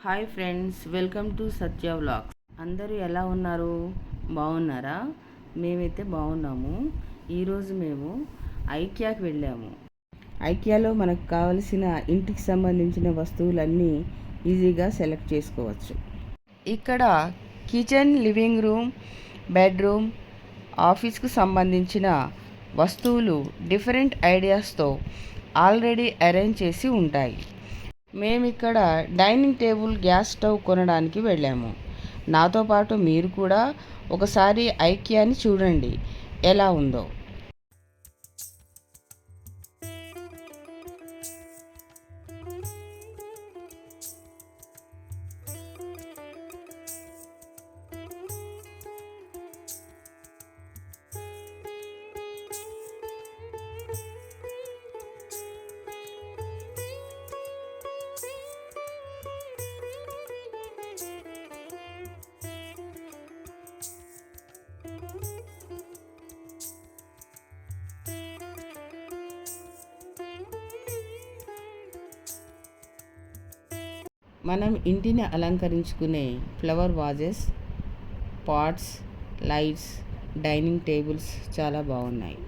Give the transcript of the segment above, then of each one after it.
Hi friends, welcome to Satya vlogs. అందరూ ఎలా ఉన్నారు? బాగున్నారా? మేమైతే బాగున్నాము. ఈరోజు మేము ఐకియాకి వెళ్ళాము. ఐకియాలో మనకు కావలసిన ఇంటికి సంబంధించిన వస్తువులన్నీ ఈజీగా సెలెక్ట్ చేసుకోవచ్చు. ఇక్కడ కిచెన్, లివింగ్ రూమ్, బెడ్రూమ్, ఆఫీస్కు సంబంధించిన వస్తువులు డిఫరెంట్ ఐడియాస్తో ఆల్రెడీ అరేంజ్ చేసి ఉంటాయి. మేమిక్కడ డైనింగ్ టేబుల్, గ్యాస్ స్టవ్ కొనడానికి వెళ్ళాము. నాతో పాటు మీరు కూడా ఒకసారి ఐకియాని చూడండి ఎలా ఉందో. మనం ఇంటిని అలంకరించుకునే flower vases, pots, lights, dining tables చాలా బాగున్నాయి.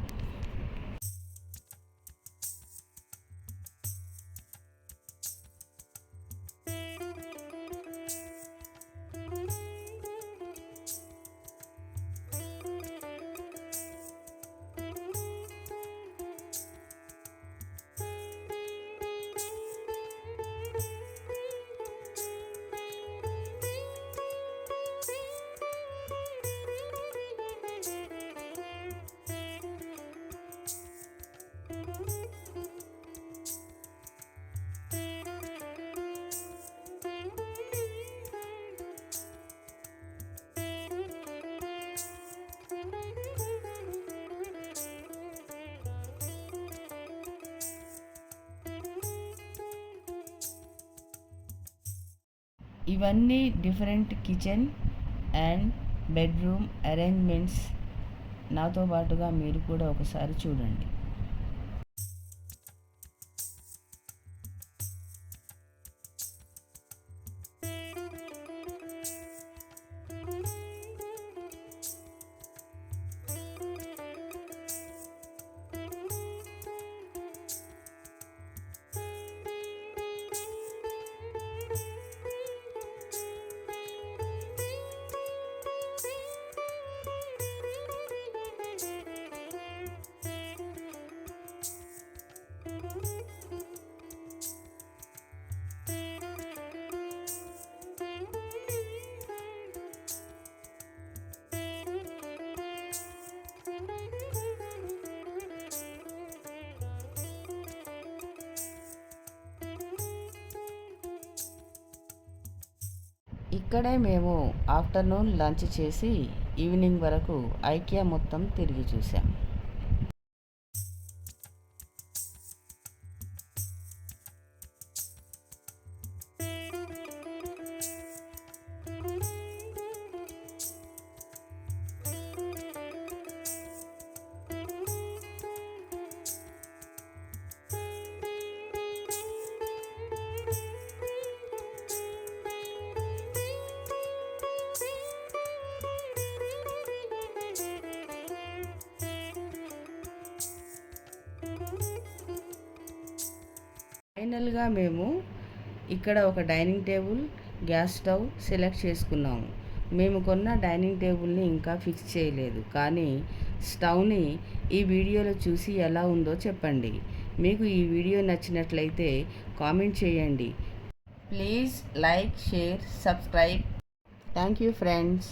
ఇవన్నీ different kitchen and bedroom arrangements. నాతో పాటుగా మీరు కూడా ఒకసారి చూడండి. ఇక్కడే మేము ఆఫ్టర్నూన్ లంచ్ చేసి ఈవినింగ్ వరకు ఐకియా మొత్తం తిరిగి చూసాం. ఫైనల్గా మేము ఇక్కడ ఒక dining table, gas stove select చేసుకున్నాము. మేము కొన్న డైనింగ్ టేబుల్ని ఇంకా ఫిక్స్ చేయలేదు, కానీ స్టవ్ని ఈ వీడియోలో చూసి ఎలా ఉందో చెప్పండి. మీకు ఈ వీడియో నచ్చినట్లయితే కామెంట్ చేయండి. Please like, share, subscribe. Thank you friends.